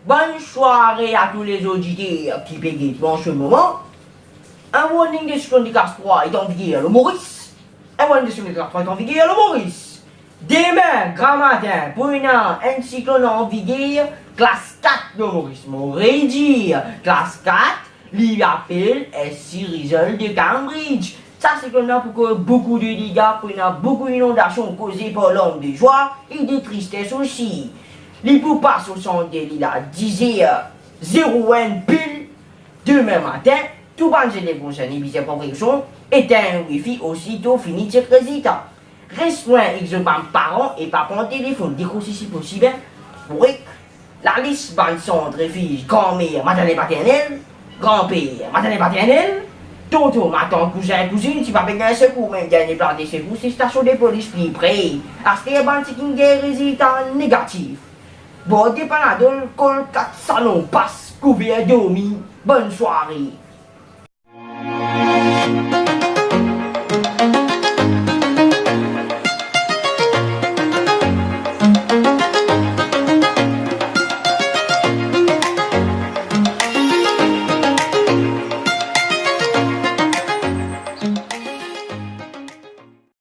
Bonne soirée à tous les auditeurs qui payent en ce moment. Un warning de seconde classe 3 est en vigueur le Maurice. Un warning de seconde classe 3 est en vigueur le Maurice. Demain, grand matin, pour une un cyclone en vigueur, classe 4 de Maurice. Mon dire, classe 4, l'IAPL est Cyril de Cambridge. Ça, c'est qu'on a pour que beaucoup de dégâts, pour beaucoup d'inondations causées par l'homme de joie et de tristesse aussi. Les pour passer au centre de l'île à 10h01 pile demain matin. Tout le monde est concerné par cette prévention. Éteint un wifi aussitôt fini ce résultat. Reste loin, ils ont pas parents et pas pour téléphone. Décrocher si possible. Oui. La liste bande centre filles, grand-mère, maternelle paternelle, grand-père, maternelle paternelle, tonton, ma tante, cousin, cousine, tu vas payer un secours, même gagner plein de secours, c'est station de police plus près. À ce bande c'est une résultat négatif. Bon, dépanadol, col 4 salons, passe, couvert, dormi. Bonne soirée.